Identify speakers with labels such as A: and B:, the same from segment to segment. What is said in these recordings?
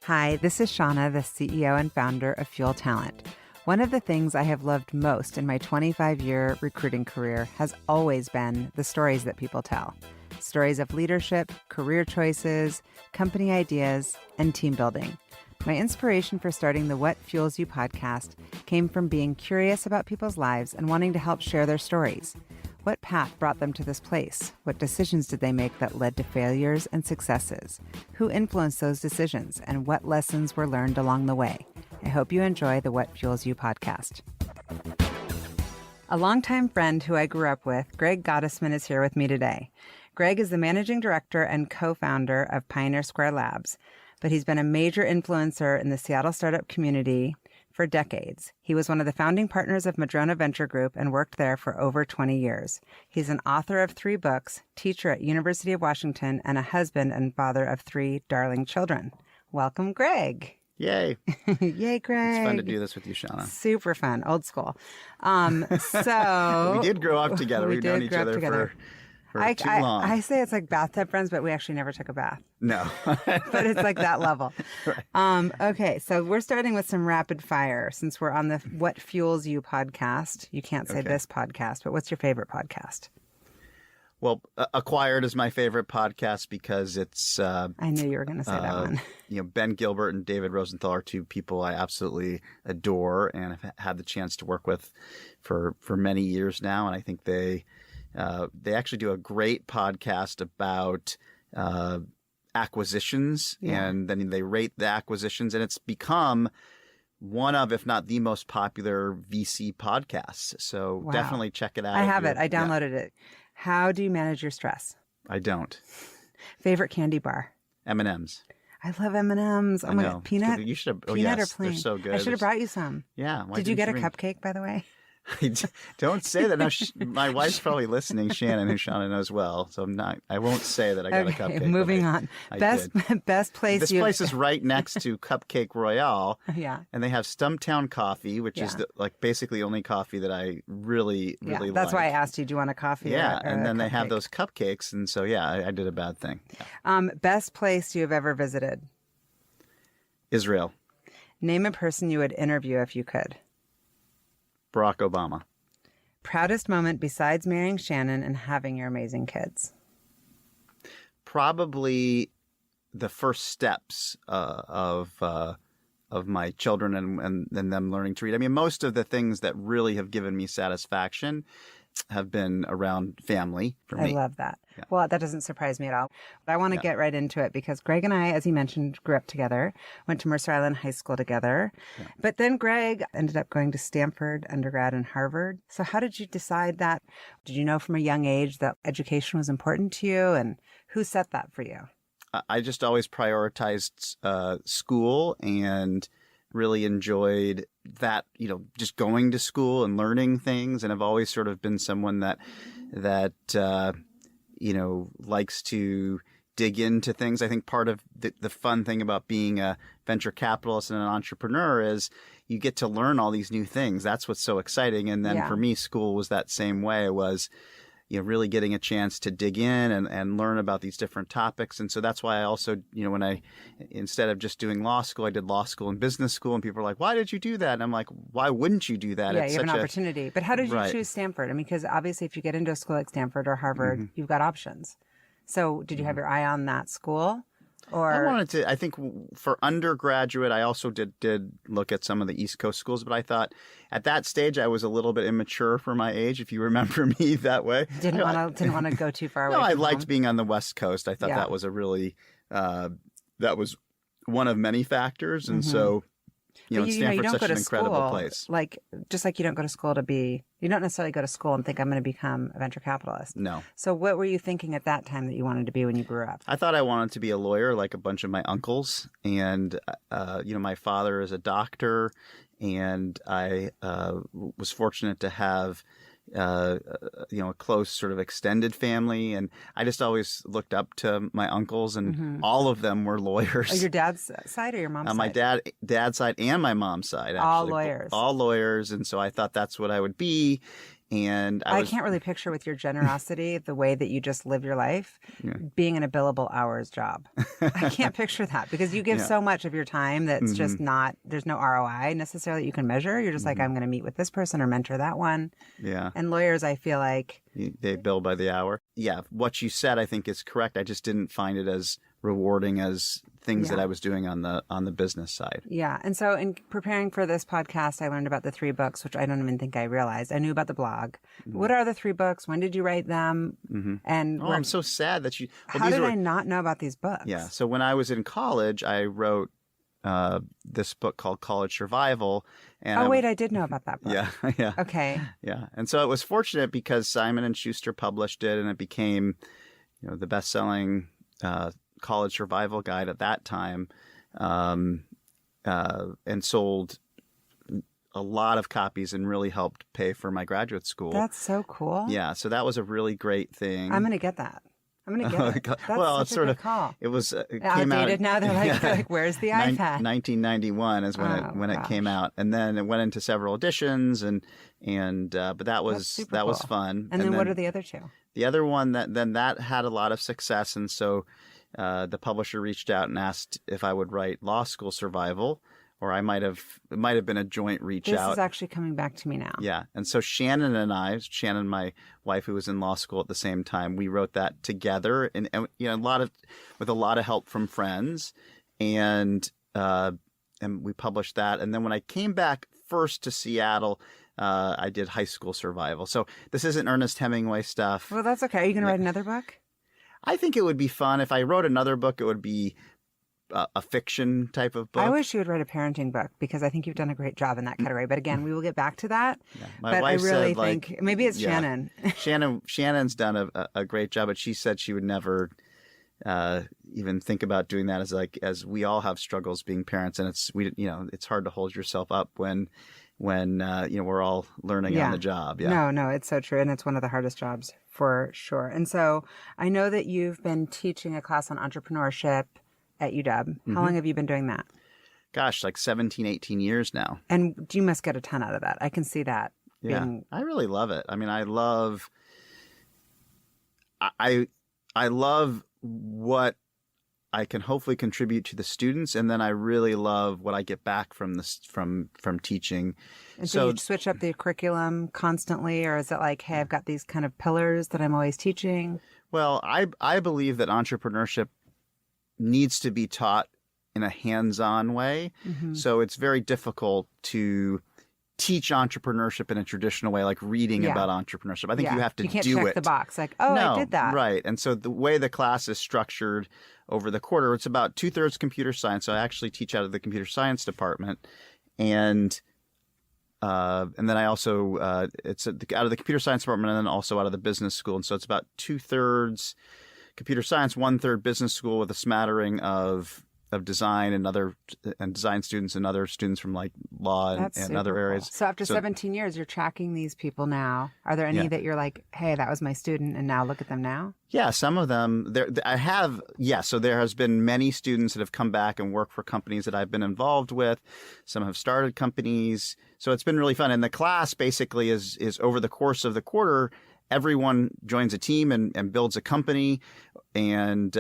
A: Hi, this is Shauna, the CEO and founder of Fuel Talent. One of the things I have loved most in my 25-year recruiting career has always been the stories that people tell. Stories of leadership, career choices, company ideas, and team building. My inspiration for starting the What Fuels You podcast came from being curious about people's lives and wanting to help share their stories. What path brought them to this place? What decisions did they make that led to failures and successes? Who influenced those decisions? And what lessons were learned along the way? I hope you enjoy the What Fuels You podcast. A longtime friend who I grew up with, Greg Gottesman, is here with me today. Greg is the managing director and co-founder of Pioneer Square Labs, but he's been a major influencer in the Seattle startup community for decades. He was one of the founding partners of Madrona Venture Group and worked there for over 20 years. He's an author of 3 books, teacher at University of Washington, and a husband and father of 3 darling children. Welcome, Greg.
B: Yay.
A: Yay, Greg.
B: It's fun to do this with you, Shauna.
A: Super fun. Old school. So
B: we did grow up together. We've known each other for too long.
A: I say it's like bathtub friends, but we actually never took a bath.
B: No.
A: But it's like that level.
B: Right.
A: Okay, so we're starting with some rapid fire since we're on the What Fuels You podcast. You can't say this podcast, but what's your favorite podcast?
B: Well, Acquired is my favorite podcast because it's...
A: I knew you were going to say that one.
B: Ben Gilbert and David Rosenthal are 2 people I absolutely adore and have had the chance to work with for many years now. And I think they actually do a great podcast about acquisitions, and then they rate the acquisitions, and it's become one of, if not the most popular VC podcasts. So definitely check it out.
A: I have it. I downloaded it. How do you manage your stress?
B: I don't.
A: Favorite candy bar?
B: M&M's.
A: I love M&M's. Oh my God. Peanut?
B: You should have.
A: Peanut or plain?
B: They're so good.
A: I should have brought you some.
B: Yeah.
A: Did you get a cupcake, by the way?
B: Don't say that. Now, my wife's probably listening, Shannon, who Shauna knows well. So I won't say that I got a cupcake.
A: Moving on. Best place.
B: This place is right next to Cupcake Royale.
A: Yeah.
B: And they have Stumptown coffee, which is basically the only coffee that I really like.
A: That's why I asked you, do you want a coffee?
B: Yeah.
A: or
B: and then they have
A: cupcake?
B: those cupcakes. And so, I did a bad thing. Yeah.
A: Best place you have ever visited?
B: Israel.
A: Name a person you would interview if you could.
B: Barack Obama.
A: Proudest moment besides marrying Shannon and having your amazing kids?
B: Probably the first steps of my children and them learning to read. I mean, most of the things that really have given me satisfaction have been around family for me.
A: I love that.
B: Yeah.
A: Well, that doesn't surprise me at all. But I want to get right into it because Greg and I, as he mentioned, grew up together, went to Mercer Island High School together. Yeah. But then Greg ended up going to Stanford undergrad and Harvard. So how did you decide that? Did you know from a young age that education was important to you? And who set that for you?
B: I just always prioritized school and really enjoyed that, just going to school and learning things. And I've always sort of been someone that likes to dig into things. I think part of the fun thing about being a venture capitalist and an entrepreneur is you get to learn all these new things. That's what's so exciting. And then for me, school was that same way. It was, really getting a chance to dig in and learn about these different topics. And so that's why I also, when instead of just doing law school, I did law school and business school, and people are like, why did you do that? And I'm like, why wouldn't you do that?
A: Yeah, you have an opportunity. But how did you choose Stanford? I mean, because obviously if you get into a school like Stanford or Harvard, you've got options. So did you have your eye on that school? Or
B: I think for undergraduate, I also did look at some of the East Coast schools, but I thought at that stage I was a little bit immature for my age, if you remember me that way.
A: Didn't want to go too far away.
B: No, I liked being on the West Coast. I thought that was a really that was one of many factors, and so Stanford's such an incredible place.
A: Just like you don't go to school you don't necessarily go to school and think I'm going to become a venture capitalist.
B: No.
A: So what were you thinking at that time that you wanted to be when you grew up?
B: I thought I wanted to be a lawyer like a bunch of my uncles. And, my father is a doctor, and I was fortunate to have a close sort of extended family. And I just always looked up to my uncles, and all of them were lawyers.
A: Oh, your dad's side or your mom's side?
B: My dad's side and my mom's side, actually.
A: All lawyers.
B: All lawyers. And so I thought that's what I would be. And
A: I can't really picture with your generosity, the way that you just live your life, being in a billable hours job. I can't picture that because you give so much of your time that's just not, there's no ROI necessarily that you can measure. You're just like, I'm going to meet with this person or mentor that one.
B: Yeah.
A: And lawyers, I feel like.
B: They bill by the hour. Yeah. What you said, I think, is correct. I just didn't find it as rewarding as things that I was doing on the business side.
A: Yeah. And so in preparing for this podcast, I learned about the 3 books, which I don't even think I realized. I knew about the blog. What are the 3 books? When did you write them? And
B: I'm so sad that you...
A: How did I not know about these books?
B: Yeah. So when I was in college, I wrote this book called College Survival. And
A: wait, I did know about that book.
B: Yeah. Yeah.
A: Okay.
B: Yeah. And so it was fortunate because Simon & Schuster published it, and it became, the best-selling college survival guide at that time, and sold a lot of copies and really helped pay for my graduate school.
A: That's so cool.
B: Yeah, so that was a really great thing.
A: I'm going to get that. I'm going to get it. That's
B: well,
A: such
B: it's sort
A: a
B: of
A: good call.
B: It was it
A: outdated
B: came out
A: now. They're like, where's the iPad?
B: 1991 is when it came out, and then it went into several editions, and but that was
A: cool.
B: fun.
A: And then what are the other 2?
B: The other one that had a lot of success, and so the publisher reached out and asked if I would write Law School Survival, or it might have been a joint reach out.
A: This is actually coming back to me now.
B: Yeah, and so Shannon, my wife who was in law school at the same time, we wrote that together, and with a lot of help from friends, and we published that. And then when I came back first to Seattle, I did High School Survival. So this isn't Ernest Hemingway stuff.
A: Well, that's okay. Are you going to write another book?
B: I think it would be fun. If I wrote another book, it would be a fiction type of book.
A: I wish you would write a parenting book because I think you've done a great job in that category. But again, we will get back to that.
B: Yeah.
A: But I really think maybe it's Shannon.
B: Shannon's done a great job, but she said she would never even think about doing that as we all have struggles being parents, and it's hard to hold yourself up when we're all learning on the job. Yeah.
A: No, it's so true. And it's one of the hardest jobs for sure. And so I know that you've been teaching a class on entrepreneurship at UW. How long have you been doing that?
B: Gosh, like 17, 18 years now.
A: And you must get a ton out of that. I can see that.
B: Yeah, I really love it. I mean, I love what I can hopefully contribute to the students, and then I really love what I get back from this from teaching.
A: And so you switch up the curriculum constantly, or is it like, hey, I've got these kind of pillars that I'm always teaching?
B: Well, I believe that entrepreneurship needs to be taught in a hands-on way. So it's very difficult to teach entrepreneurship in a traditional way, like reading about entrepreneurship. I think you have to do it.
A: You can't check the box like, I did that.
B: Right. And so the way the class is structured over the quarter, it's about 2/3 computer science. So I actually teach out of the computer science department. And then I also, it's out of the computer science department and then also out of the business school. And so it's about 2/3 computer science, 1/3 business school with a smattering of design and design students and other students from like law and other areas.
A: So after 17 years, you're tracking these people now. Are there any that you're like, hey, that was my student and now look at them now?
B: Yeah, some of them. So there has been many students that have come back and worked for companies that I've been involved with. Some have started companies. So it's been really fun. And the class basically is over the course of the quarter, everyone joins a team and builds a company, and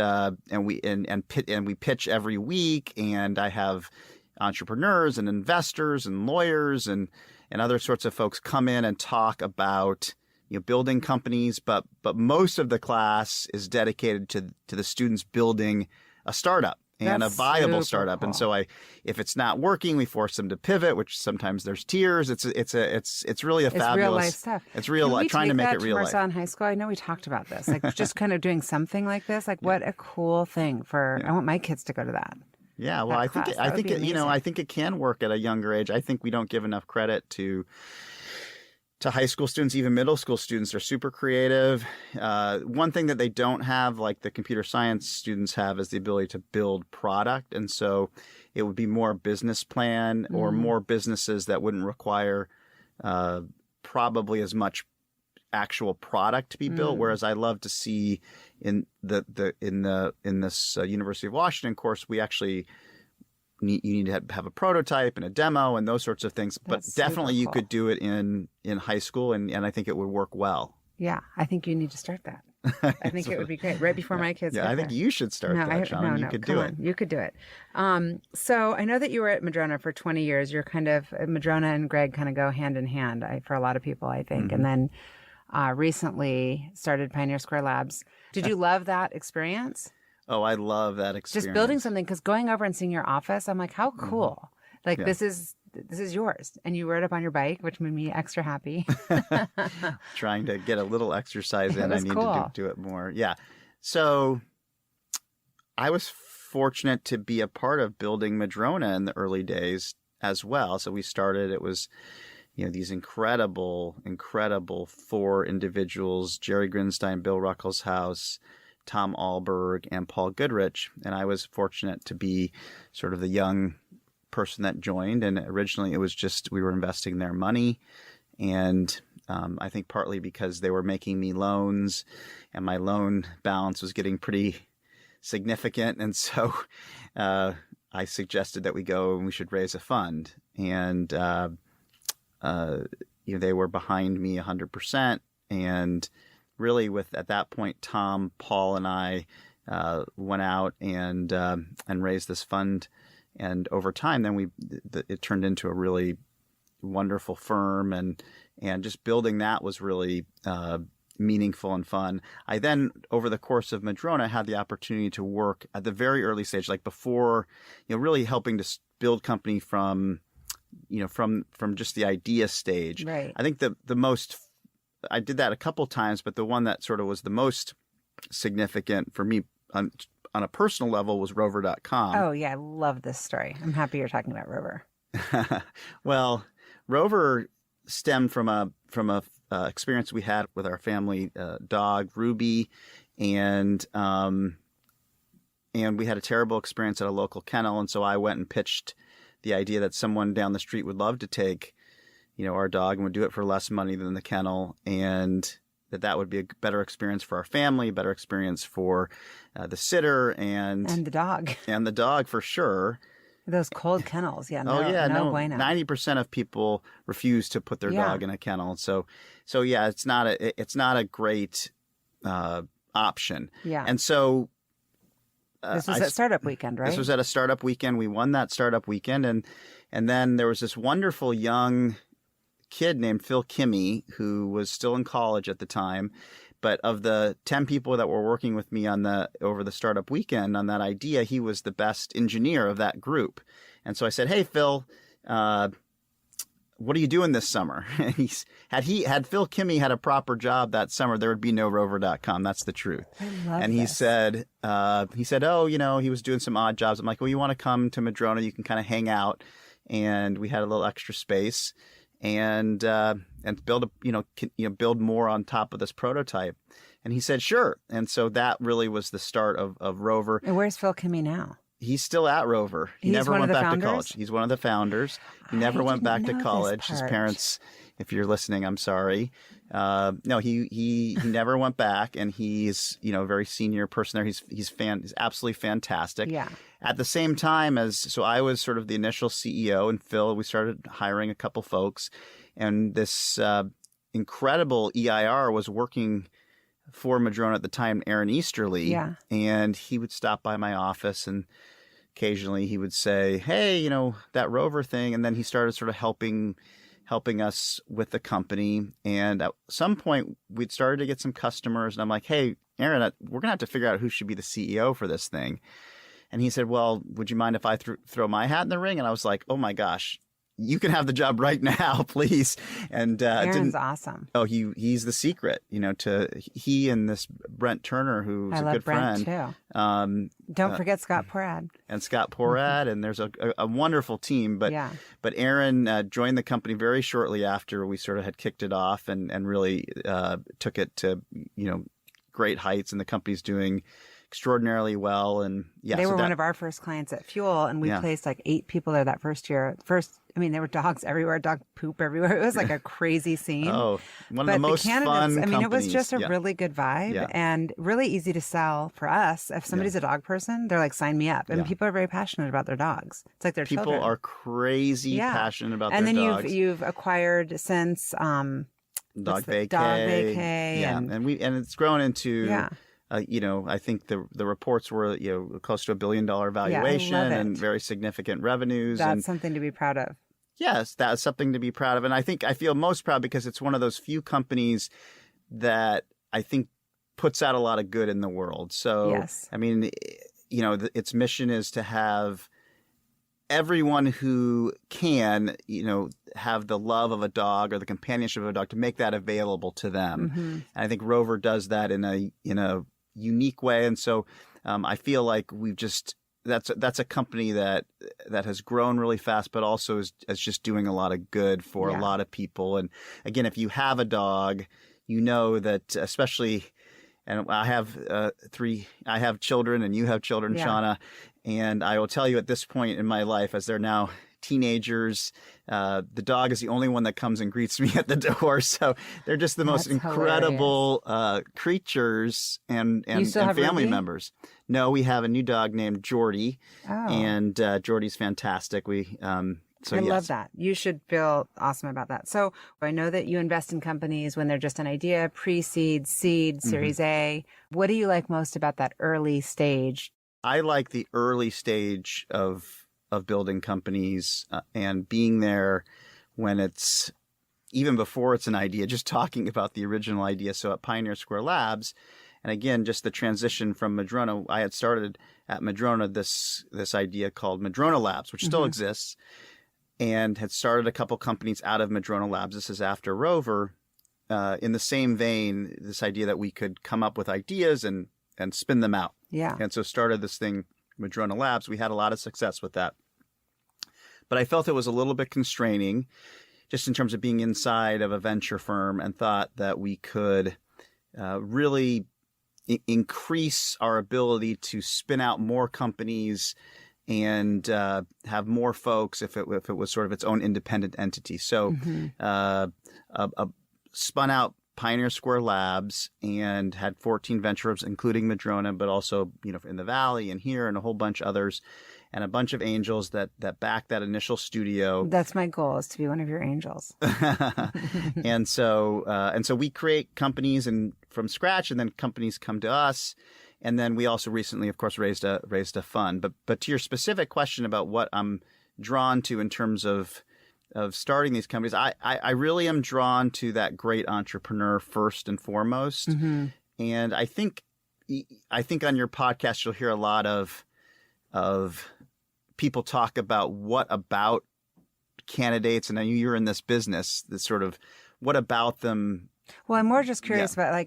B: we pitch every week. And I have entrepreneurs and investors and lawyers and other sorts of folks come in and talk about building companies. But most of the class is dedicated to the students building a startup. And
A: That's
B: a viable
A: super
B: startup.
A: cool.
B: And so if it's not working, we force them to pivot, which sometimes there's tears. It's really a fabulous.
A: It's real life stuff.
B: It's real life, trying to make it real life.
A: In high school, I know we talked about this, like just kind of doing something like this. Like what a cool thing I want my kids to go to that.
B: Yeah, well, I think it can work at a younger age. I think we don't give enough credit to high school students, even middle school students. They're super creative. One thing that they don't have, like the computer science students have, is the ability to build product. And so it would be more business plan or more businesses that wouldn't require probably as much actual product to be built. Whereas I love to see in this University of Washington course, we actually you need to have a prototype and a demo and those sorts of things.
A: That's
B: but definitely you
A: super
B: could do it in high school, and I think it would work well.
A: Yeah, I think you need to start that. I think it would be great right before my kids.
B: Yeah, I think you should start that, Sean. You could do it.
A: You could do it. So I know that you were at Madrona for 20 years. You're kind of Madrona and Greg kind of go hand in hand for a lot of people, I think. And then recently started Pioneer Square Labs. Did you love that experience?
B: Oh, I love that experience.
A: Just building something, because going over and seeing your office, I'm like, how cool! Like this is yours, and you rode up on your bike, which made me extra happy.
B: Trying to get a little exercise in. I need
A: cool.
B: to do it more. Yeah. So I was fortunate to be a part of building Madrona in the early days as well. So we started, it was, these incredible 4 individuals, Jerry Grinstein, Bill Ruckelshaus, Tom Alberg, and Paul Goodrich. And I was fortunate to be sort of the young person that joined. And originally it was just, we were investing their money. And I think partly because they were making me loans and my loan balance was getting pretty significant. And so I suggested that we go and we should raise a fund. And, they were behind me 100%. And really at that point, Tom, Paul, and I went out and raised this fund. And over time, then it turned into a really wonderful firm, and just building that was really meaningful and fun. I then, over the course of Madrona, had the opportunity to work at the very early stage, like before, really helping to build company from just the idea stage.
A: Right.
B: I think the most, I did that a couple times, but the one that sort of was the most significant for me on a personal level was Rover.com.
A: Oh yeah, I love this story. I'm happy you're talking about Rover.
B: Well, Rover stemmed from a experience we had with our family dog Ruby, and we had a terrible experience at a local kennel, and so I went and pitched the idea that someone down the street would love to take, our dog and would do it for less money than the kennel, and that would be a better experience for our family, better experience for the sitter and
A: the dog.
B: And the dog for sure.
A: Those cold kennels, yeah.
B: No,
A: bueno.
B: 90% of people refuse to put their dog in a kennel. So yeah, it's not a great option.
A: Yeah.
B: And so
A: this was at Startup Weekend, right?
B: This was at a Startup Weekend. We won that Startup Weekend, and then there was this wonderful young kid named Phil Kimmy who was still in college at the time. But of the 10 people that were working with me over the Startup Weekend on that idea, he was the best engineer of that group. And so I said, "Hey, Phil, what are you doing this summer?" And had Phil Kimmy had a proper job that summer, there would be no Rover.com. That's the truth.
A: I love
B: and
A: this.
B: He said, "Oh, he was doing some odd jobs." I'm like, "Well, you want to come to Madrona? You can kind of hang out." And we had a little extra space. And build build more on top of this prototype. And he said, sure. And so that really was the start of Rover.
A: And where's Phil Kimmy now?
B: He's still at Rover. He
A: He's
B: never
A: one of
B: went
A: the
B: back
A: founders?
B: to college. He's one of the founders. He never went back to
A: know
B: college.
A: this
B: His
A: part.
B: parents, if you're listening, I'm sorry. No, he never went back, and he's a very senior person there. He's absolutely fantastic.
A: Yeah.
B: At the same time so I was sort of the initial CEO, and Phil, we started hiring a couple folks, and this incredible EIR was working for Madrona at the time, Aaron Easterly.
A: Yeah.
B: And he would stop by my office, and occasionally he would say, "Hey, that Rover thing." And then he started sort of helping us with the company. And at some point we'd started to get some customers, and I'm like, "Hey, Aaron, we're going to have to figure out who should be the CEO for this thing." And he said, "Well, would you mind if I throw my hat in the ring?" And I was like, "Oh my gosh, you can have the job right now, please." And
A: Aaron's awesome.
B: Oh, he's the secret, he and this Brent Turner, who's a good friend.
A: I love Brent too. Don't forget Scott Porad.
B: And Scott Porad, and there's a wonderful team. But
A: yeah.
B: But Aaron joined the company very shortly after we sort of had kicked it off, and really took it to great heights, and the company's doing extraordinarily well. And yeah,
A: they were one of our first clients at Fuel, and we placed like 8 people there that first year. First I mean, there were dogs everywhere, dog poop everywhere. It was like a crazy scene.
B: Oh, one of
A: But
B: the most
A: candidates,
B: fun
A: I mean, it was
B: companies.
A: just a
B: Yeah.
A: really good vibe
B: Yeah.
A: and really easy to sell for us. If somebody's a dog person, they're like, sign me up. And
B: Yeah.
A: people are very passionate about their dogs. It's like their
B: People
A: children.
B: are crazy passionate about
A: and
B: their
A: then
B: dogs.
A: you've acquired since
B: Dog vacay.
A: Dog vacay.
B: Yeah. And it's grown into
A: Yeah.
B: I think the reports were, close to $1 billion valuation and very significant revenues.
A: That's something to be proud of.
B: Yes, that's something to be proud of. And I feel most proud because it's one of those few companies that I think puts out a lot of good in the world. So,
A: yes.
B: I mean, its mission is to have everyone who can, have the love of a dog or the companionship of a dog, to make that available to them.
A: Mm-hmm.
B: And I think Rover does that in a unique way. And so I feel like that's a company that has grown really fast, but also is just doing a lot of good for a lot of people. And again, if you have a dog, you know that, especially, and I have children and you have children, Shauna, and I will tell you at this point in my life, as they're now teenagers, the dog is the only one that comes and greets me at the door. So they're just the most incredible creatures and family members. No, we have a new dog named Jordy, and Jordy's fantastic. I love that. You should feel awesome about that. So I know that you invest in companies when they're just an idea, pre-seed, seed, Series A. What do you like most about that early stage? I like the early stage of building companies and being there when it's even before it's an idea, just talking about the original idea. So at Pioneer Square Labs, and again, just the transition from Madrona, I had started at Madrona this idea called Madrona Labs, which still exists, and had started a couple companies out of Madrona Labs. This is after Rover. In the same vein, this idea that we could come up with ideas and spin them out.
A: Yeah.
B: And so started this thing, Madrona Labs. We had a lot of success with that. But I felt it was a little bit constraining just in terms of being inside of a venture firm, and thought that we could really increase our ability to spin out more companies and have more folks if it was sort of its own independent entity. So spun out Pioneer Square Labs and had 14 ventures, including Madrona, but also, in the Valley and here and a whole bunch others, and a bunch of angels that backed that initial studio.
A: That's my goal, is to be one of your angels.
B: And so we create companies from scratch, and then companies come to us. And then we also recently, of course, raised a fund. But to your specific question about what I'm drawn to in terms of starting these companies, I really am drawn to that great entrepreneur first and foremost. Mm-hmm. And I think on your podcast you'll hear a lot of people talk about what about candidates, and I know you're in this business, this sort of what about them. Well,
A: I'm more just curious about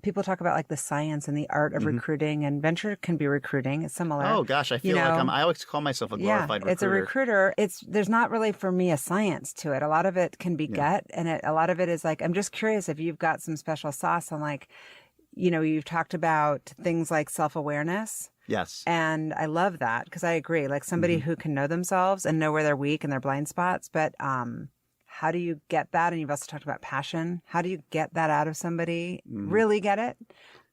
A: people talk about the science and the art of recruiting, and venture can be recruiting. It's similar.
B: Oh gosh, I feel like I always call myself a glorified recruiter.
A: It's a recruiter. There's not really for me a science to it. A lot of it can be gut, and a lot of it is I'm just curious if you've got some special sauce on you've talked about things like self-awareness.
B: Yes.
A: And I love that, because I agree. Somebody who can know themselves and know where they're weak and their blind spots, but how do you get that? And you've also talked about passion. How do you get that out of somebody? Really get it?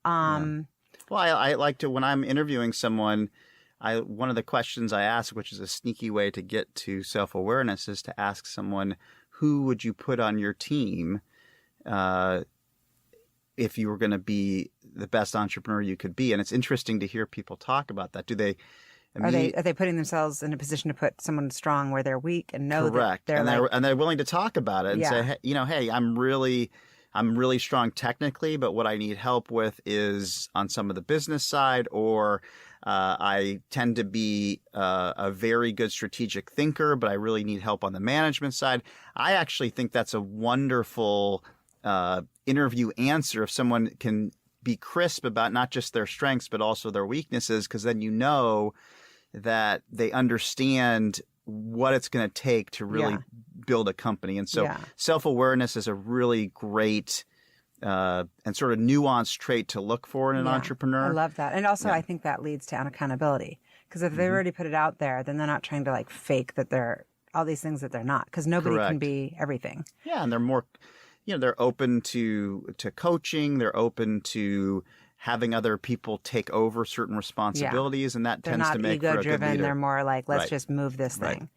B: Well, I like to, when I'm interviewing someone, one of the questions I ask, which is a sneaky way to get to self-awareness, is to ask someone, who would you put on your team if you were going to be the best entrepreneur you could be? And it's interesting to hear people talk about that. Are
A: they putting themselves in a position to put someone strong where they're weak and know
B: correct.
A: that
B: they're willing to talk about it and say, hey, I'm really strong technically, but what I need help with is on some of the business side, or I tend to be a very good strategic thinker, but I really need help on the management side. I actually think that's a wonderful interview answer if someone can be crisp about not just their strengths, but also their weaknesses, because then that they understand what it's going to take to really build a company. And so self-awareness is a really great and sort of nuanced trait to look for in an entrepreneur.
A: I love that. And also I think that leads to accountability, because if they've already put it out there, then they're not trying to fake that they're all these things that they're not, because nobody can
B: Correct.
A: be everything.
B: Yeah, and they're more, they're open to coaching. They're open to having other people take over certain responsibilities, and that
A: They're
B: tends
A: not
B: to make for a good
A: ego-driven.
B: leader.
A: They're more like, let's
B: Right.
A: just move this
B: Right.
A: thing.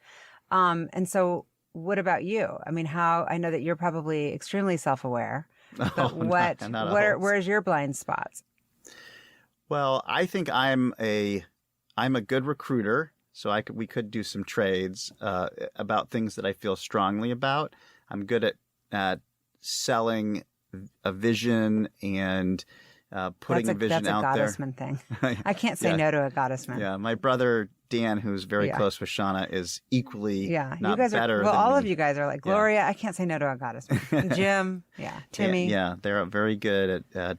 A: And so what about you? I mean, I know that you're probably extremely self-aware, but
B: not always.
A: where's your blind spots?
B: Well, I think I'm a good recruiter, so we could do some trades about things that I feel strongly about. I'm good at selling a vision and putting a vision out there.
A: That's a Gottesman thing. I can't say no to a Gottesman.
B: Yeah, my brother Dan, who's very close with Shauna, is equally
A: you
B: not
A: guys
B: better
A: are,
B: than
A: all
B: me.
A: of you guys are like, Gloria, I can't say no to a Gottesman. Jim, Timmy.
B: Yeah, they're very good at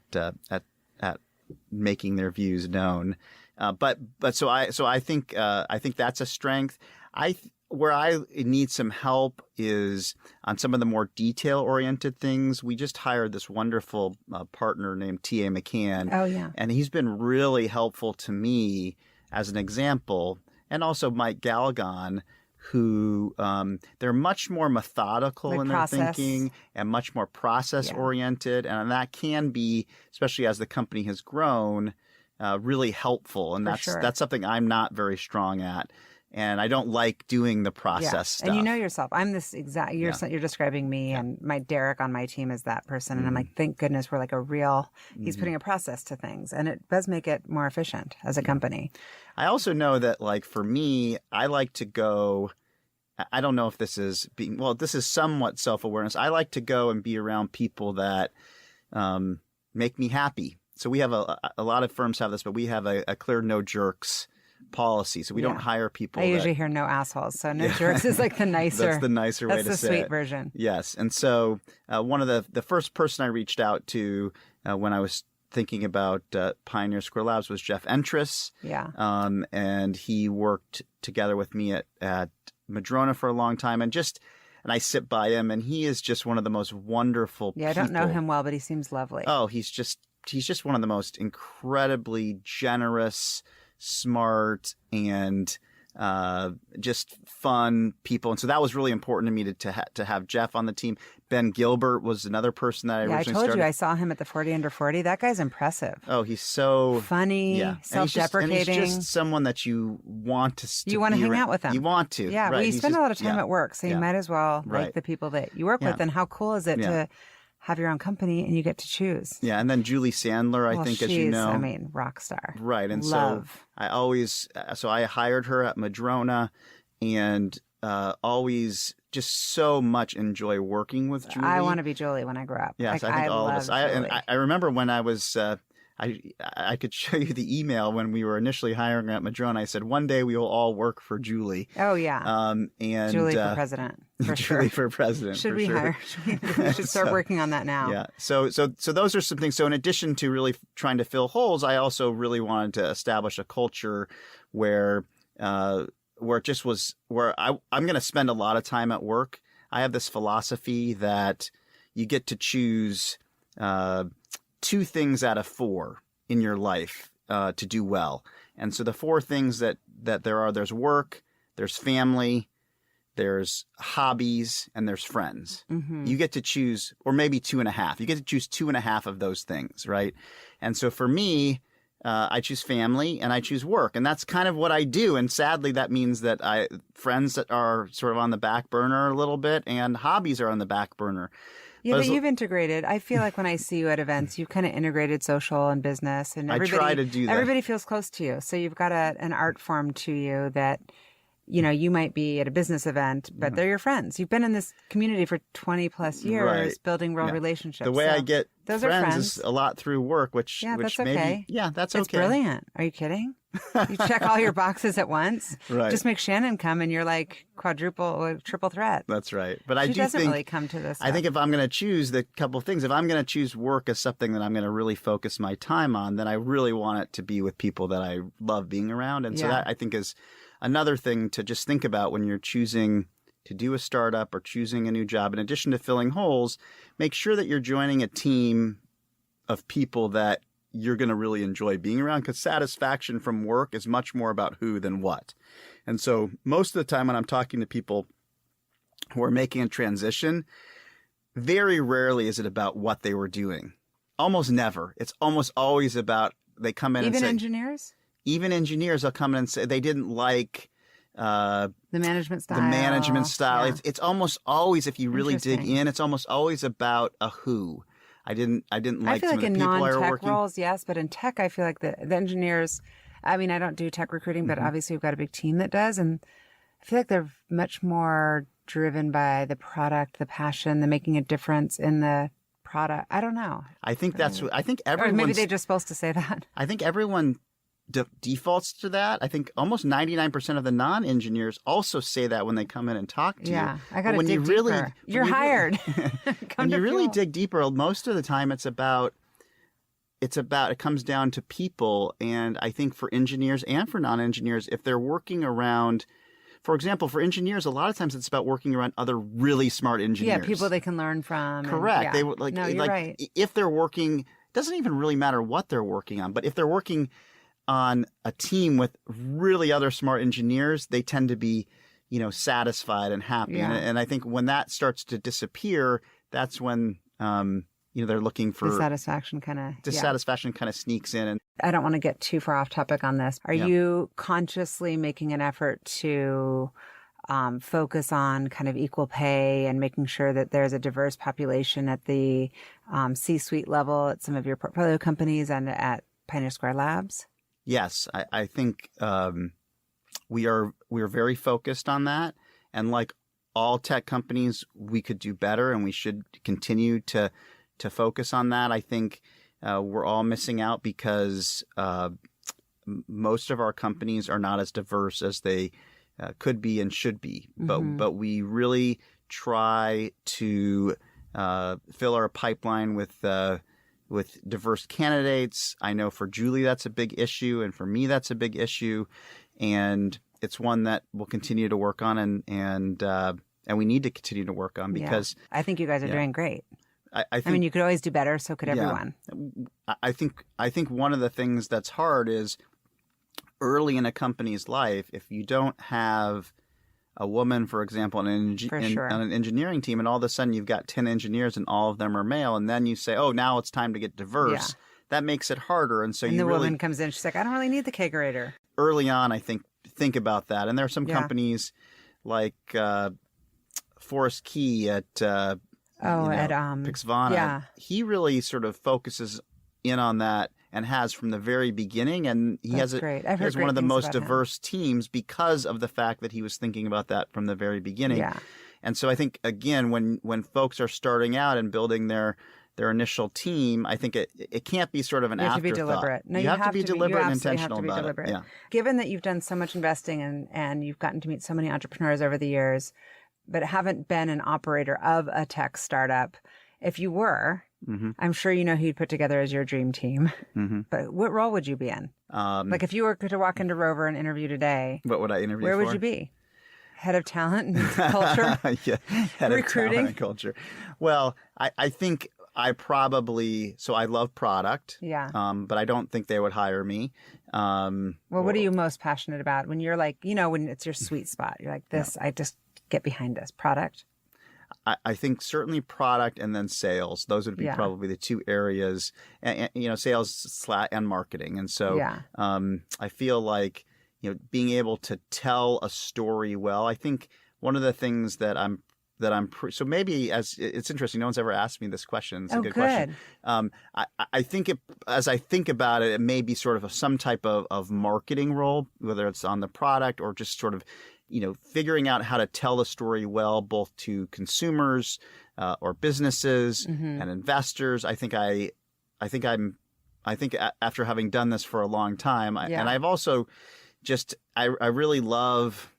B: making their views known. But so I think that's a strength. Where I need some help is on some of the more detail-oriented things. We just hired this wonderful partner named T.A. McCann.
A: Oh, yeah.
B: And he's been really helpful to me as an example. And also Mike Galligan, who they're much more methodical in their thinking and much more process-oriented. And that can be, especially as the company has grown, really helpful. And that's something I'm not very strong at. And I don't like doing the process stuff.
A: And you know yourself. I'm this exact. You're describing me, and my Derek on my team is that person. And I'm like, thank goodness we're like a real. He's putting a process to things, and it does make it more efficient as a company.
B: I also know that, like for me, I like to go. I don't know if this is this is somewhat self-awareness. I like to go and be around people that make me happy. So we have a lot of firms have this, but we have a clear no jerks policy. So we don't hire people.
A: I usually hear no assholes. So no jerks is like the nicer.
B: That's the nicer way to say it.
A: That's the sweet version.
B: Yes. And so one of the first person I reached out to when I was thinking about Pioneer Square Labs was Jeff Entris.
A: Yeah.
B: And he worked together with me at Madrona for a long time, and I sit by him, and he is just one of the most wonderful people.
A: I don't know him well, but he seems lovely.
B: Oh, he's just one of the most incredibly generous, smart, and just fun people. And so that was really important to me to have Jeff on the team. Ben Gilbert was another person that I originally started.
A: I told you I saw him at the 40 Under 40. That guy's impressive.
B: Oh, he's so
A: funny, self-deprecating.
B: And he's just someone that you want to
A: you want to hang out with him.
B: You want to.
A: Yeah,
B: right.
A: well, you spend a lot of time at work, so you might as well
B: right.
A: like the people that you work with. And how cool is it to have your own company and you get to choose?
B: Yeah, and then Julie Sandler, I think, as you know.
A: I mean, rock star.
B: Right, and
A: Love.
B: so I hired her at Madrona, and always just so much enjoy working with Julie.
A: I want to be Julie when I grow up.
B: Yes, I think all of us. I remember when I was. I could show you the email when we were initially hiring her at Madrona. I said, one day we will all work for Julie.
A: Oh, yeah.
B: And
A: Julie for president, for sure.
B: Julie for president.
A: Should we hire? We should start working on that now.
B: Yeah. So those are some things. So in addition to really trying to fill holes, I also really wanted to establish a culture where it just was where I'm going to spend a lot of time at work. I have this philosophy that you get to choose 2 things out of 4 in your life to do well. And so the 4 things that there's work, there's family, there's hobbies, and there's friends. Mm-hmm. You get to choose, or maybe 2.5. You get to choose 2.5 of those things, right? And so for me, I choose family and I choose work, and that's kind of what I do. And sadly, that means that friends that are sort of on the back burner a little bit, and hobbies are on the back burner.
A: Yeah, but you've integrated. I feel like when I see you at events, you've kind of integrated social and business, and everybody,
B: I try to do that.
A: Everybody feels close to you, so you've got an art form to you that. You might be at a business event, but they're your friends. You've been in this community for 20 plus years, building real relationships.
B: The way I get
A: those are friends
B: is a lot through work, which
A: that's
B: maybe,
A: okay.
B: Yeah, that's
A: it's
B: okay.
A: It's brilliant. Are you kidding? You check all your boxes at once.
B: Right.
A: Just make Shannon come, and you're like quadruple or triple threat.
B: That's right. But
A: she doesn't really come to this.
B: I think if I'm going to choose the couple of things, if I'm going to choose work as something that I'm going to really focus my time on, then I really want it to be with people that I love being around. And so that I think is another thing to just think about when you're choosing to do a startup or choosing a new job. In addition to filling holes, make sure that you're joining a team of people that you're going to really enjoy being around, because satisfaction from work is much more about who than what. And so most of the time when I'm talking to people who are making a transition, very rarely is it about what they were doing. Almost never. It's almost always about they come in and say.
A: Even engineers?
B: Even engineers will come in and say they didn't like
A: the management style.
B: The management style.
A: Yeah.
B: It's almost always, if you really dig in, it's almost always about a who. I didn't like some of the people I were working. I feel like in non-tech
A: roles, yes, but in tech, I feel like the engineers. I mean, I don't do tech recruiting, but obviously we've got a big team that does, and I feel like they're much more driven by the product, the passion, the making a difference in the product. I don't know.
B: I think everyone.
A: Or maybe they're just supposed to say that.
B: I think everyone defaults to that. I think almost 99% of the non-engineers also say that when they come in and talk to you.
A: Yeah, I got to dig deeper. You're hired.
B: When you really dig deeper, most of the time it comes down to people. And I think for engineers and for non-engineers, if they're working around, for example, for engineers, a lot of times it's about working around other really smart engineers.
A: Yeah, people they can learn from.
B: Correct.
A: And, yeah. You're right.
B: If they're working, it doesn't even really matter what they're working on, but if they're working on a team with really other smart engineers, they tend to be, satisfied and happy. Yeah. And I think when that starts to disappear, that's when, they're looking for
A: dissatisfaction kind
B: of sneaks in. And
A: I don't want to get too far off topic on this. Are you consciously making an effort to focus on kind of equal pay and making sure that there's a diverse population at the C-suite level at some of your portfolio companies and at Pioneer Square Labs?
B: Yes, I think we are very focused on that, and like all tech companies, we could do better, and we should continue to focus on that. I think we're all missing out because most of our companies are not as diverse as they could be and should be. But we really try to fill our pipeline with diverse candidates. I know for Julie that's a big issue, and for me that's a big issue, and it's one that we'll continue to work on, and we need to continue to work on because
A: I think you guys are doing great. I mean, you could always do better, so could everyone.
B: I think one of the things that's hard is early in a company's life, if you don't have a woman, for example, on an engineering team, and all of a sudden you've got 10 engineers and all of them are male, and then you say, oh, now it's time to get diverse. Yeah. That makes it harder. And so the
A: woman comes in, she's like, I don't really need the kegerator.
B: Early on, I think about that. And there are some companies like Forrest Key at Pixvana.
A: Yeah.
B: He really sort of focuses in on that and has from the very beginning, and he has one of the most diverse teams because of the fact that he was thinking about that from the very beginning.
A: Yeah.
B: And so I think, again, when folks are starting out and building their initial team, I think it can't be sort of an afterthought.
A: You have to be deliberate. No,
B: you have to be deliberate and intentional about it. Yeah.
A: Given that you've done so much investing and you've gotten to meet so many entrepreneurs over the years, but haven't been an operator of a tech startup, if you were, I'm sure you know who you'd put together as your dream team. But what role would you be in? Like if you were to walk into Rover and interview today,
B: what would I interview
A: where
B: for?
A: Would you be? Head of talent and culture?
B: Head
A: recruiting?
B: Of talent and culture. Well, I think I love product.
A: Yeah.
B: But I don't think they would hire me.
A: What are you most passionate about when you're like, when it's your sweet spot? You're like, I just get behind this product.
B: I think certainly product and then sales. Those would be probably the two areas, and sales and marketing. And so I feel like, being able to tell a story well. I think one of the things that so maybe it's interesting. No one's ever asked me this question. It's a good question. I think as I think about it, it may be sort of some type of marketing role, whether it's on the product or just sort of, figuring out how to tell a story well, both to consumers or businesses and investors. I think after having done this for a long time, and I've also I really love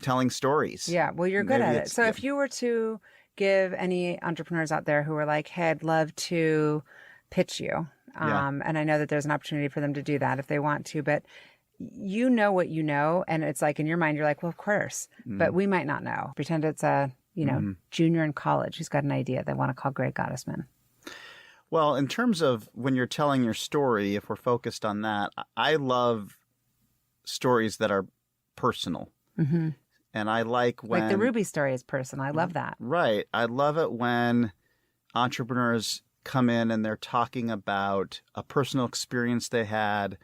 B: telling stories.
A: Yeah, well, you're good at it. So if you were to give any entrepreneurs out there who are like, hey, I'd love to pitch you, and I know that there's an opportunity for them to do that if they want to, but you know what you know, and it's like in your mind, you're like, well, of course, but we might not know. Pretend it's a, junior in college who's got an idea they want to call Greg Gottesman.
B: Well, in terms of when you're telling your story, if we're focused on that, I love stories that are personal. And I like when...
A: Like the Ruby story is personal. I love that.
B: Right. I love it when entrepreneurs come in and they're talking about a personal experience they had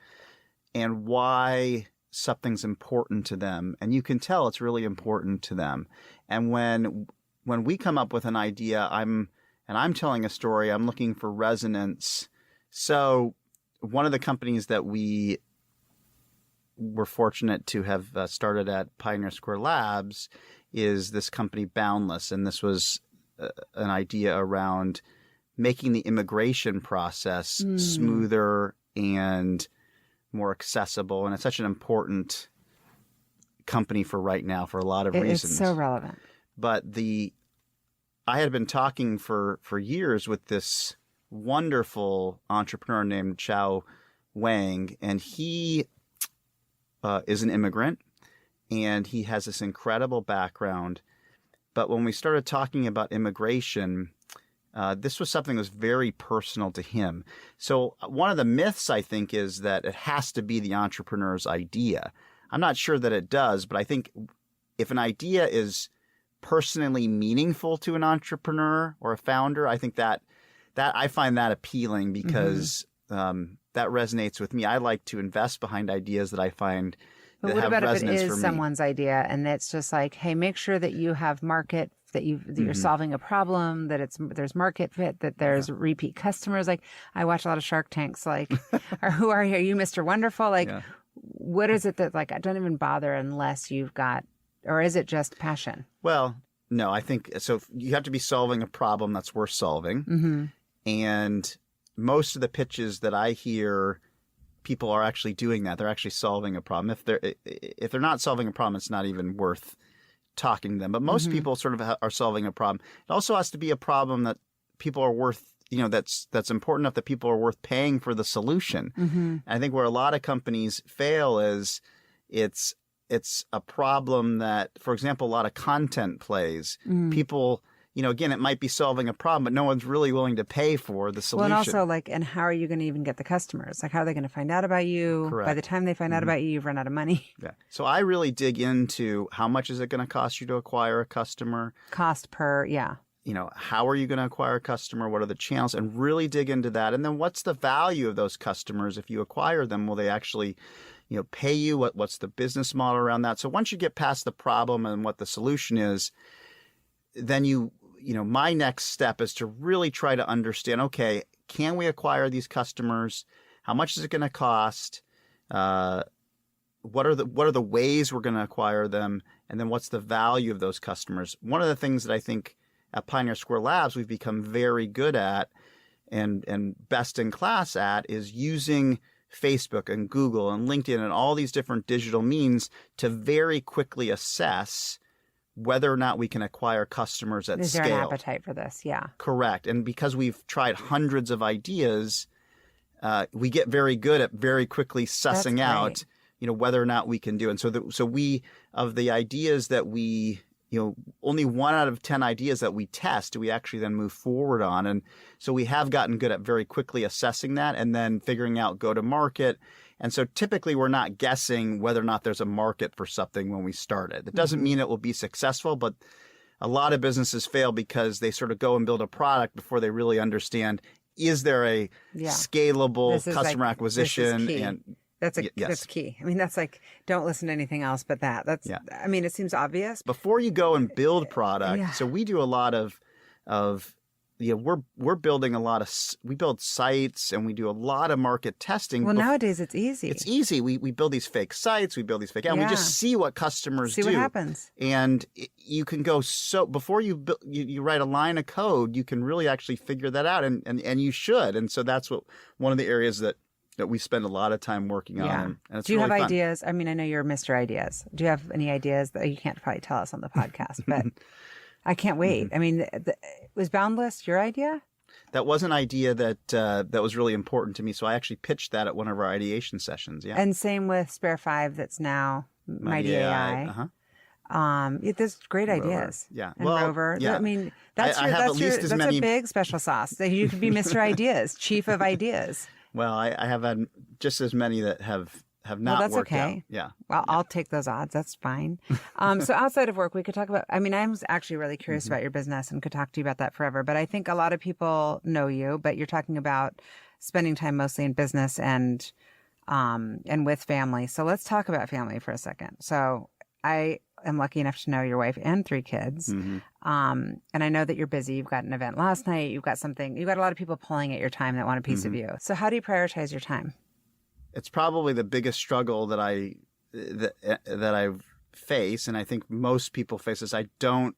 B: and why something's important to them. And you can tell it's really important to them. And when we come up with an idea, I'm telling a story, I'm looking for resonance. So one of the companies that we were fortunate to have started at Pioneer Square Labs is this company Boundless. And this was an idea around making the immigration process smoother and more accessible. And it's such an important company for right now for a lot of reasons.
A: It's so relevant.
B: But I had been talking for years with this wonderful entrepreneur named Chao Wang, and he is an immigrant, and he has this incredible background. But when we started talking about immigration, this was something that was very personal to him. So one of the myths, I think, is that it has to be the entrepreneur's idea. I'm not sure that it does, but I think if an idea is personally meaningful to an entrepreneur or a founder, I think that I find that appealing because that resonates with me. I like to invest behind ideas that I find that have resonance for me.
A: But what about if it is someone's idea and it's just like, hey, make sure that you have market, that you're solving a problem, that there's market fit, that there's repeat customers. Like I watch a lot of Shark Tanks, like, or who are you? Are you Mr. Wonderful? Like, what is it that like, I don't even bother unless you've got, or is it just passion?
B: Well, no, I think so. You have to be solving a problem that's worth solving. And most of the pitches that I hear, people are actually doing that. They're actually solving a problem. If they're not solving a problem, it's not even worth talking to them. But most people sort of are solving a problem. It also has to be a problem that people are worth, that's important enough that people are worth paying for the solution. And I think where a lot of companies fail is it's a problem that, for example, a lot of content plays. People, again, it might be solving a problem, but no one's really willing to pay for the solution.
A: Well, and also and how are you going to even get the customers? Like, how are they going to find out about you?
B: Correct.
A: By the time they find out about you, you've run out of money.
B: Yeah. So I really dig into how much is it going to cost you to acquire a customer?
A: Cost per,
B: how are you going to acquire a customer? What are the channels? And really dig into that. And then what's the value of those customers if you acquire them? Will they actually pay you? What's the business model around that? So once you get past the problem and what the solution is, then my next step is to really try to understand, okay, can we acquire these customers? How much is it going to cost? What are the ways we're going to acquire them? And then what's the value of those customers? One of the things that I think at Pioneer Square Labs we've become very good at and best in class at is using Facebook and Google and LinkedIn and all these different digital means to very quickly assess whether or not we can acquire customers at scale.
A: Is there an appetite for this? Yeah.
B: Correct. And because we've tried hundreds of ideas, we get very good at very quickly sussing out, whether or not we can do it. And so we, of the ideas that we, only 1 out of 10 ideas that we test, do we actually then move forward on. And so we have gotten good at very quickly assessing that and then figuring out go to market. And so typically we're not guessing whether or not there's a market for something when we start it. That doesn't mean it will be successful, but a lot of businesses fail because they sort of go and build a product before they really understand, is there a scalable customer acquisition? And
A: that's key. I mean, that's like, don't listen to anything else but that. I mean, it seems obvious.
B: Before you go and build product, so we do a lot of we're building we build sites and we do a lot of market testing.
A: Well, nowadays it's easy.
B: It's easy. We build these fake sites, we build these fake, and we just see what customers do.
A: See what happens.
B: And you can go before you write a line of code, you can really actually figure that out, and you should. And so that's one of the areas that we spend a lot of time working on. And it's
A: do you
B: really
A: have
B: fun.
A: ideas? I mean, I know you're Mr. Ideas. Do you have any ideas that you can't probably tell us on the podcast, but I can't wait. I mean, was Boundless your idea?
B: That was an idea that was really important to me. So I actually pitched that at one of our ideation sessions. Yeah.
A: And same with Spare 5 that's now Mighty AI. There's great ideas.
B: Yeah.
A: And Rover. Yeah. I mean, that's a big special sauce. That you could be Mr. Ideas, chief of ideas.
B: Well, I have had just as many that have have
A: Well,
B: not
A: that's
B: worked out.
A: okay.
B: Yeah.
A: Well, I'll take those odds. That's fine. So outside of work, we could talk about, I mean, I'm actually really curious about your business and could talk to you about that forever. But I think a lot of people know you, but you're talking about spending time mostly in business and with family. So let's talk about family for a second. So I am lucky enough to know your wife and 3 kids. And I know that you're busy. You've got an event last night. You've got a lot of people pulling at your time that want a piece of you. So how do you prioritize your time?
B: It's probably the biggest struggle that I face, and I think most people face this. I don't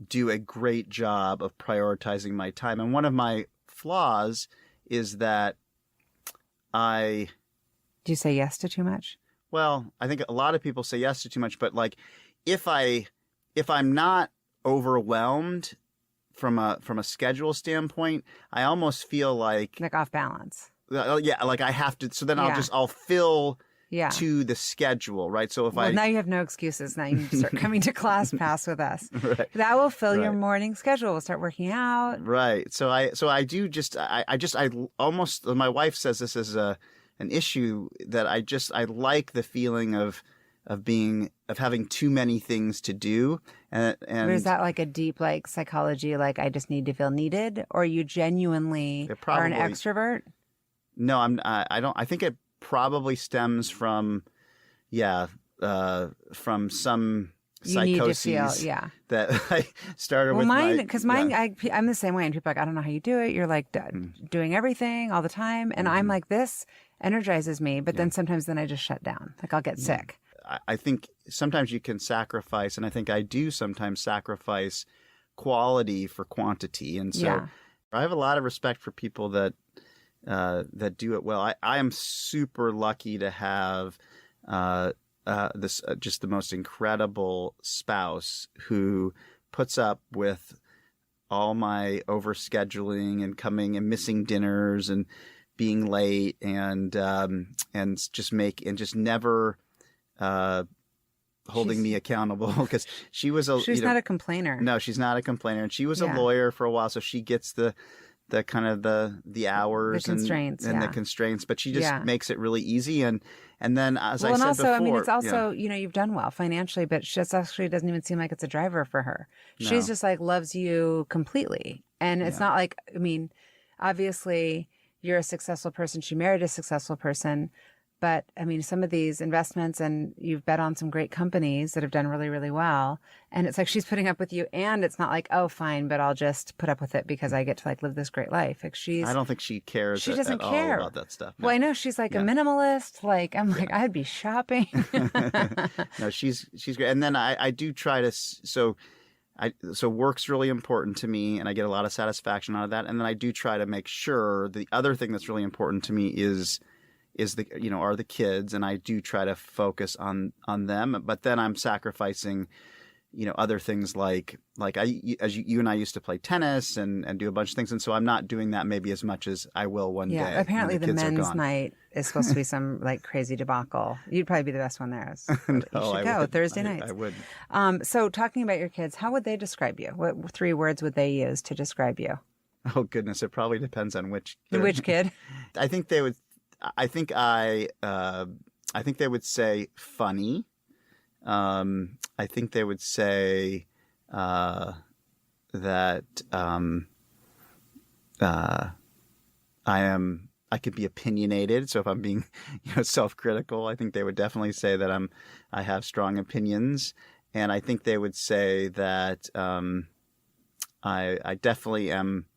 B: do a great job of prioritizing my time, and one of my flaws is that do
A: you say yes to too much?
B: Well, I think a lot of people say yes to too much, but like if I'm not overwhelmed from a schedule standpoint, I almost feel like
A: off balance.
B: Yeah, like I have to. So then I'll fill to the schedule, right? So
A: now you have no excuses. Now you need to start coming to ClassPass with us.
B: Right.
A: That will fill your morning schedule. We'll start working out.
B: Right. So I almost, my wife says this is an issue that I like the feeling of having too many things to do. And
A: is that like a deep psychology? Like I just need to feel needed, or you genuinely are an extrovert?
B: No, I don't. I think it probably stems from some psychoses that I started with.
A: I'm the same way, and people are like, I don't know how you do it. You're like doing everything all the time, and I'm like, this energizes me, but then sometimes I just shut down. Like I'll get sick.
B: I think sometimes you can sacrifice, and I think I do sometimes sacrifice quality for quantity, and so I have a lot of respect for people that do it well. I am super lucky to have this just the most incredible spouse who puts up with all my overscheduling and coming and missing dinners and being late and just never holding me accountable because she's
A: not a complainer.
B: No, she's not a complainer, and she was a lawyer for a while, so she gets the kind of the hours
A: and
B: the constraints, but she just makes it really easy. And then as I said
A: also,
B: before,
A: I mean, it's also, you've done well financially, but she just actually doesn't even seem like it's a driver for her. She's just like loves you completely. And it's not like, I mean, obviously you're a successful person. She married a successful person. But I mean, some of these investments, and you've bet on some great companies that have done really, really well. And it's like she's putting up with you, and it's not like, oh, fine, but I'll just put up with it because I get to live this great life. Like I
B: don't think she cares.
A: She doesn't
B: care all about that stuff.
A: No. Well, I know she's like a minimalist. Like I'm like I'd be shopping.
B: No, she's great. And then I do try to so work's really important to me, and I get a lot of satisfaction out of that. And then I do try to make sure the other thing that's really important to me is the kids, and I do try to focus on them, but then I'm sacrificing, other things like you and I used to play tennis and do a bunch of things, and so I'm not doing that maybe as much as I will one day.
A: Yeah, apparently the men's night is supposed to be some crazy debacle. You'd probably be the best one there. So
B: no,
A: you should go Thursday nights.
B: I would.
A: So talking about your kids, how would they describe you? What 3 words would they use to describe you?
B: Oh goodness, it probably depends on which
A: kid.
B: I think they would. I think they would say funny. I think they would say that I could be opinionated. So if I'm being self-critical, I think they would definitely say that I have strong opinions, and I think they would say that I definitely am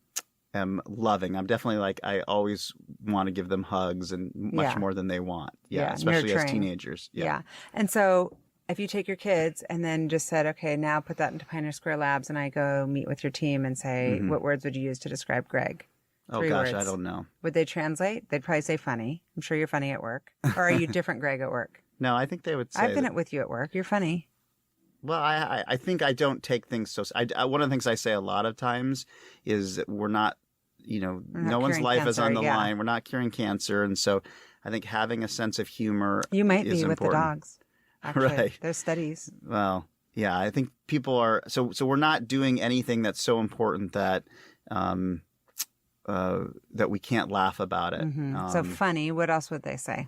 B: loving. I'm definitely I always want to give them hugs and much more than they want. Yeah, especially
A: nurturing.
B: As teenagers.
A: Yeah. And so if you take your kids and then just said, okay, now put that into Pioneer Square Labs, and I go meet with your team and say, what words would you use to describe Greg?
B: 3
A: words.
B: I don't know.
A: Would they translate? They'd probably say funny. I'm sure you're funny at work. Or are you different Greg at work?
B: No, I think they would say
A: I've been with you at work. You're funny.
B: Well, I think I don't take things so... one of the things I say a lot of times is we're not, no one's life is on the line. We're not curing cancer. And so I think having a sense of humor
A: You might be
B: important.
A: With the dogs. Actually,
B: right.
A: There's studies.
B: Well, yeah, I think people are... So we're not doing anything that's so important that we can't laugh about it.
A: So funny. What else would they say?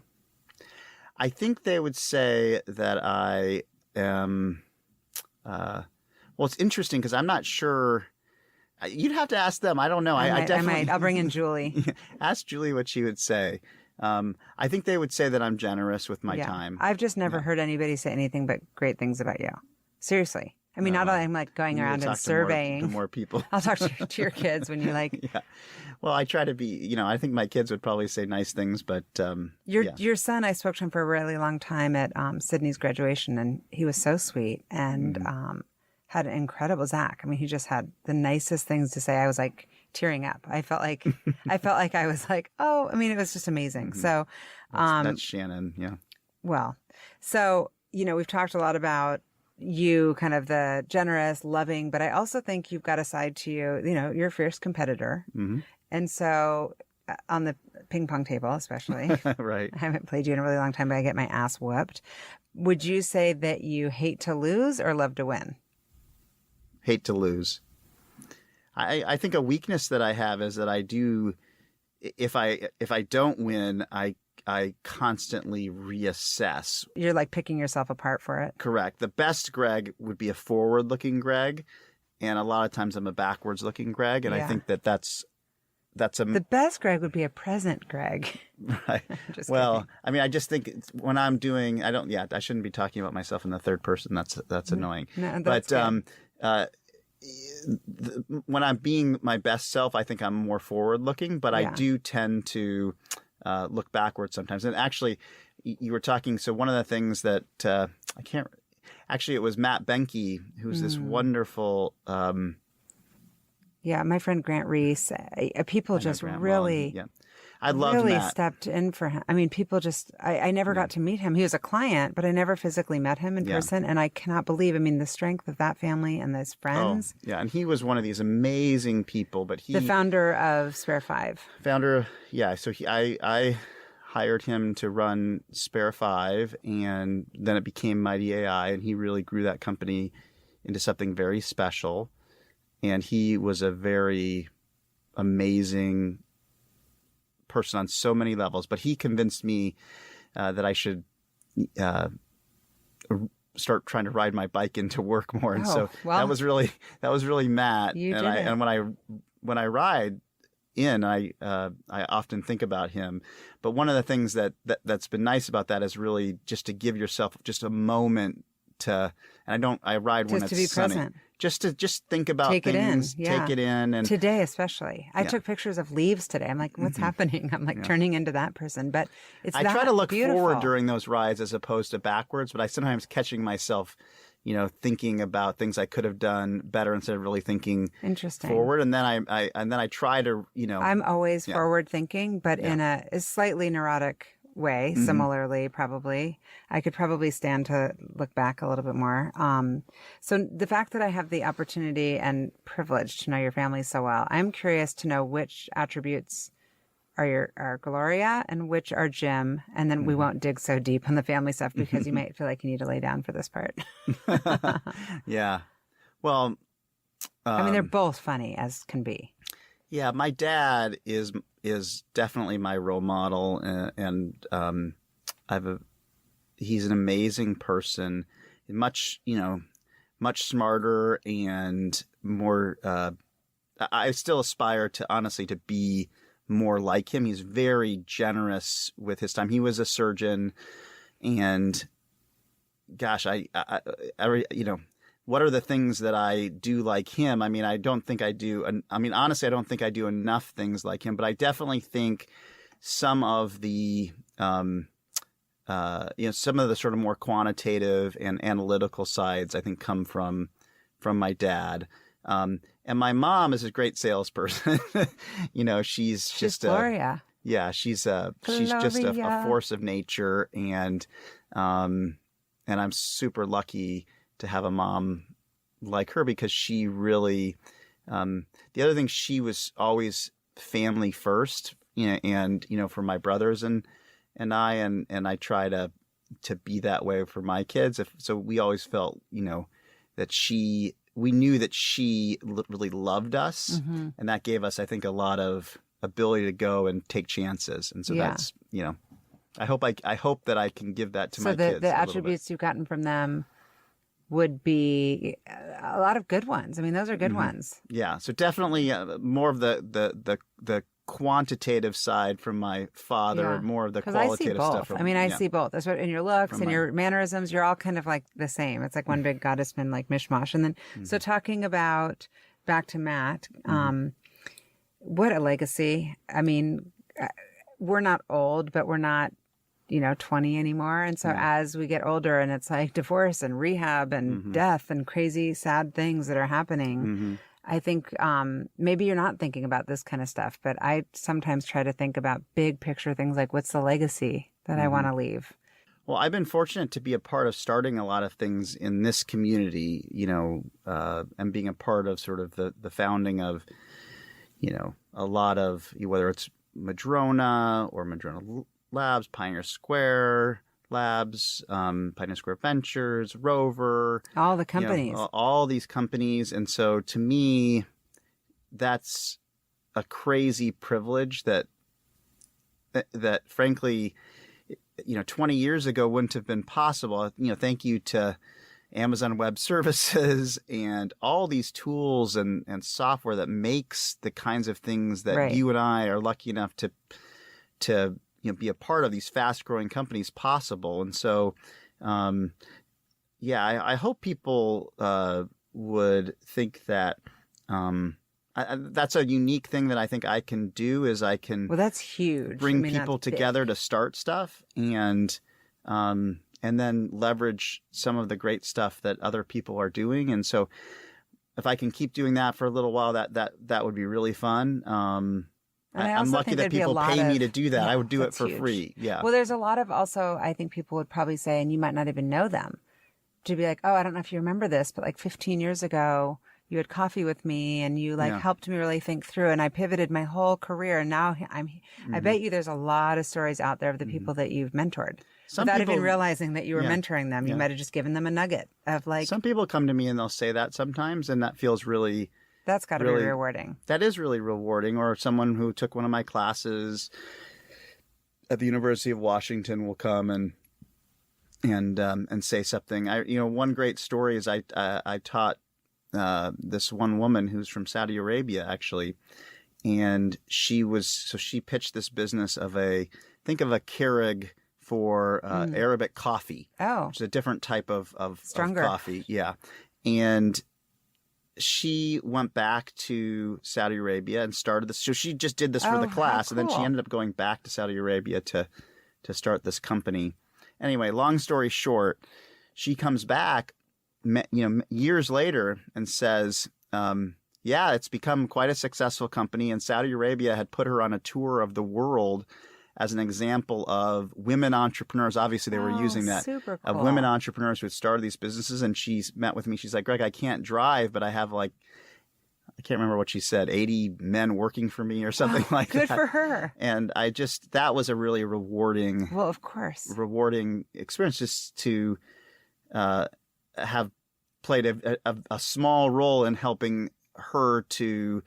B: I think they would say that I am. Well, it's interesting because I'm not sure. You'd have to ask them. I don't know. I definitely.
A: I'll bring in Julie.
B: Ask Julie what she would say. I think they would say that I'm generous with my time.
A: I've just never heard anybody say anything but great things about you. Seriously. I mean, not that I'm like going around and surveying.
B: To more people.
A: I'll talk to your kids when you like.
B: Yeah. Well, I try to be, I think my kids would probably say nice things, but.
A: Your son, I spoke to him for a really long time at Sydney's graduation, and he was so sweet and had an incredible Zach. I mean, he just had the nicest things to say. I was like tearing up. I felt like I was like, oh, I mean, it was just amazing. So.
B: That's Shannon. Yeah.
A: Well, so, we've talked a lot about you, kind of the generous, loving, but I also think you've got a side to you, you're a fierce competitor. Mm-hmm. And so on the ping pong table, especially,
B: right.
A: I haven't played you in a really long time, but I get my ass whooped. Would you say that you hate to lose or love to win?
B: Hate to lose. I think a weakness that I have is that I do, if I don't win, I constantly reassess.
A: You're like picking yourself apart for it.
B: Correct. The best Greg would be a forward-looking Greg, and a lot of times I'm a backwards-looking Greg, and I think that's
A: the best Greg would be a present Greg.
B: Right. Well, kidding. I mean, I just think when I'm doing, I shouldn't be talking about myself in the third person. That's annoying. No, that's when I'm being my best self, I think I'm more forward-looking, but I do tend to look backwards sometimes. And actually, you were talking. So one of the things that I can't. Actually, it was Matt Benke, who's this wonderful.
A: Yeah, my friend Grant Reese. People just really.
B: Yeah. I loved
A: really
B: Matt.
A: Stepped in for him. I mean, people just, I never got to meet him. He was a client, but I never physically met him in person. And I cannot believe, the strength of that family and those friends.
B: Oh, yeah. And he was one of these amazing people, but
A: the founder of Spare 5.
B: Yeah. So I hired him to run Spare 5, and then it became Mighty AI, and he really grew that company into something very special. And he was a very amazing person on so many levels, but he convinced me that I should start trying to ride my bike into work more, and that was really Matt. And when I ride in, I often think about him. But one of the things that's been nice about that is really just to give yourself just a moment to. And I ride when it's sunny. Just to be present. Just think about things, take it in. And
A: today especially. I took pictures of leaves today. I'm like, what's happening? I'm like turning into that person. But I
B: try to look
A: beautiful.
B: forward during those rides as opposed to backwards, but I sometimes catching myself, thinking about things I could have done better instead of really thinking forward. And then I try to,
A: I'm always forward thinking, but in a slightly neurotic way. Similarly, probably I could probably stand to look back a little bit more. So the fact that I have the opportunity and privilege to know your family so well, I'm curious to know which attributes are Gloria and which are Jim, and then we won't dig so deep on the family stuff because you might feel like you need to lay down for this part.
B: Yeah. Well,
A: they're both funny as can be.
B: Yeah, my dad is definitely my role model, and he's an amazing person, much smarter and more. I still aspire to honestly to be more like him. He's very generous with his time. He was a surgeon, and gosh, what are the things that I do like him? I don't think I do. Honestly, I don't think I do enough things like him, but I definitely think some of the, some of the sort of more quantitative and analytical sides, I think come from my dad. And my mom is a great salesperson. She's just
A: Gloria.
B: She's just a force of nature. And I'm super lucky to have a mom like her because she really, the other thing, she was always family first, and, for my brothers and I try to be that way for my kids. So we always felt, that we knew that she really loved us, and that gave us, I think, a lot of ability to go and take chances. And so that's I hope that I can give that to my
A: So
B: kids.
A: the attributes you've gotten from them would be a lot of good ones. I mean, those are good ones.
B: Yeah. So definitely more of the quantitative side from my father, and more of the qualitative stuff. From,
A: I see both. That's what in your looks and your mannerisms, you're all kind of like the same. It's like one big Gottesman like mishmash. And then, so talking about back to Matt, what a legacy. I mean, we're not old, but we're not 20 anymore. And so as we get older and it's like divorce and rehab and death and crazy, sad things that are happening, I think maybe you're not thinking about this kind of stuff, but I sometimes try to think about big picture things like what's the legacy that I want to leave?
B: Well, I've been fortunate to be a part of starting a lot of things in this community, and being a part of sort of the founding of, a lot of, whether it's Madrona or Madrona Labs, Pioneer Square Labs, Pioneer Square Ventures, Rover.
A: All the companies.
B: All these companies. And so to me, that's a crazy privilege that frankly, 20 years ago wouldn't have been possible. Thank you to Amazon Web Services and all these tools and software that makes the kinds of things that you and I are lucky enough to be a part of, these fast-growing companies, possible. And so, I hope people would think that that's a unique thing that I think I can do, is I can
A: that's huge.
B: Bring people together to start stuff and then leverage some of the great stuff that other people are doing. And so if I can keep doing that for a little while, that would be really fun. I'm lucky that people pay me to do that. I would do it for free. Yeah.
A: Well, there's a lot of also, I think people would probably say, and you might not even know them, to be like, oh, I don't know if you remember this, but like 15 years ago, you had coffee with me and you helped me really think through, and I pivoted my whole career. And now I bet you there's a lot of stories out there of the people that you've mentored. Without even realizing that you were mentoring them. You might have just given them a nugget of like.
B: Some people come to me and they'll say that sometimes, and that feels really.
A: That's got to be rewarding.
B: That is really rewarding. Or someone who took one of my classes at the University of Washington will come and say something. One great story is I taught this one woman who's from Saudi Arabia, actually, and she pitched this business of a Keurig for Arabic coffee, which is a different type of coffee. Yeah, and she went back to Saudi Arabia and started this. So she just did this for the class, and then she ended up going back to Saudi Arabia to start this company. Anyway, long story short, she comes back, years later and says, it's become quite a successful company. And Saudi Arabia had put her on a tour of the world as an example of women entrepreneurs. Obviously, they were using that,
A: super cool.
B: Of women entrepreneurs who had started these businesses. And she's met with me. She's like, Greg, I can't drive, but I have I can't remember what she said, 80 men working for me or something like that.
A: Good for her.
B: And that was a really rewarding,
A: well, of course,
B: rewarding experience, just to have played a small role in helping her to,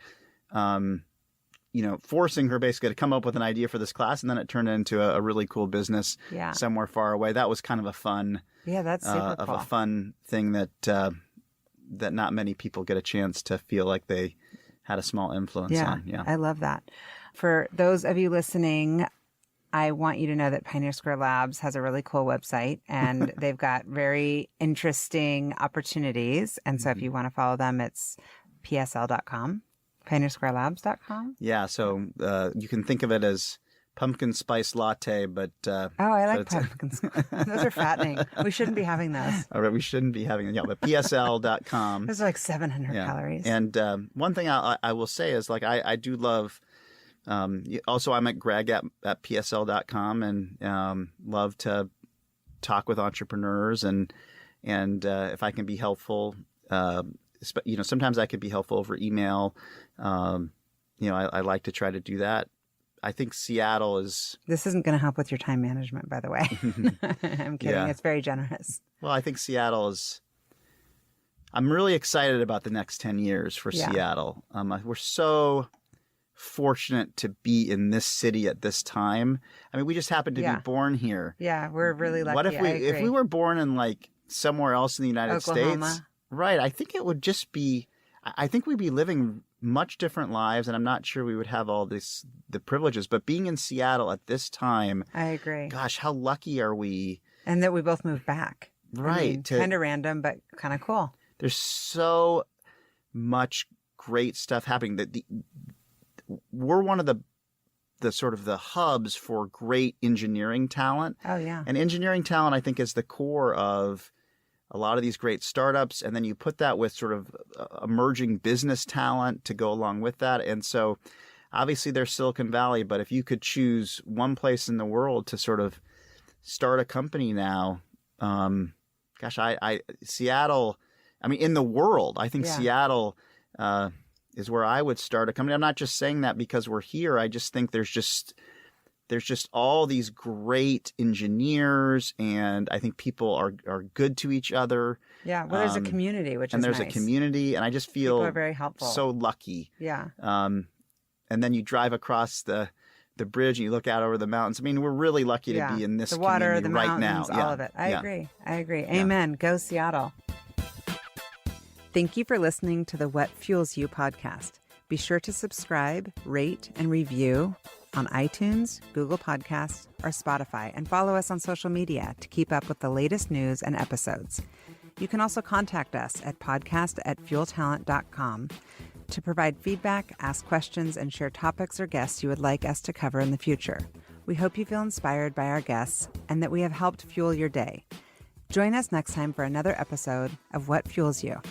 B: forcing her basically to come up with an idea for this class, and then it turned into a really cool business somewhere far away. That was kind of a fun,
A: that's super cool.
B: A fun thing that not many people get a chance to feel like they had a small influence on. Yeah,
A: I love that. For those of you listening, I want you to know that Pioneer Square Labs has a really cool website, and they've got very interesting opportunities. And so if you want to follow them, it's psl.com, pioneersquarelabs.com.
B: Yeah, so you can think of it as pumpkin spice latte, but...
A: I like pumpkin spice. Those are fattening. We shouldn't be having those.
B: All right, we shouldn't be having them. Yeah, but psl.com.
A: Those are like 700 calories.
B: And one thing I will say is, I do love... also, I'm at Greg at psl.com, and love to talk with entrepreneurs, and if I can be helpful, sometimes I could be helpful over email. I like to try to do that. I think Seattle is...
A: This isn't going to help with your time management, by the way. I'm kidding. Yeah. It's very generous.
B: Well, I think Seattle is... I'm really excited about the next 10 years for Seattle. We're so fortunate to be in this city at this time. I mean, we just happened to be born here.
A: Yeah, we're really lucky.
B: What if we were born in like somewhere else in the United
A: Oklahoma.
B: States? Right. I think it would just be, I think we'd be living much different lives, and I'm not sure we would have all the privileges. But being in Seattle at this time,
A: I agree.
B: Gosh, how lucky are we?
A: And that we both moved back.
B: Right.
A: I mean, kind of random, but kind of cool.
B: There's so much great stuff happening that we're one of the sort of the hubs for great engineering talent.
A: Oh, yeah.
B: And engineering talent, I think, is the core of a lot of these great startups. And then you put that with sort of emerging business talent to go along with that. And so obviously there's Silicon Valley, but if you could choose one place in the world to sort of start a company now, Seattle, I mean, in the world, I think Seattle is where I would start a company. I'm not just saying that because we're here. I just think there's just all these great engineers, and I think people are good to each other.
A: Yeah, well, there's a community, which is
B: and there's
A: nice.
B: a community, and I just feel
A: people are very helpful.
B: So lucky.
A: Yeah.
B: And then you drive across the bridge and you look out over the mountains. I mean, we're really lucky to be in this
A: the water,
B: community
A: the
B: right
A: mountains,
B: now.
A: all of it. I agree.
B: Yeah.
A: Amen. Go Seattle. Thank you for listening to the What Fuels You podcast. Be sure to subscribe, rate, and review on iTunes, Google Podcasts, or Spotify, and follow us on social media to keep up with the latest news and episodes. You can also contact us at podcast@fueltalent.com to provide feedback, ask questions, and share topics or guests you would like us to cover in the future. We hope you feel inspired by our guests and that we have helped fuel your day. Join us next time for another episode of What Fuels You.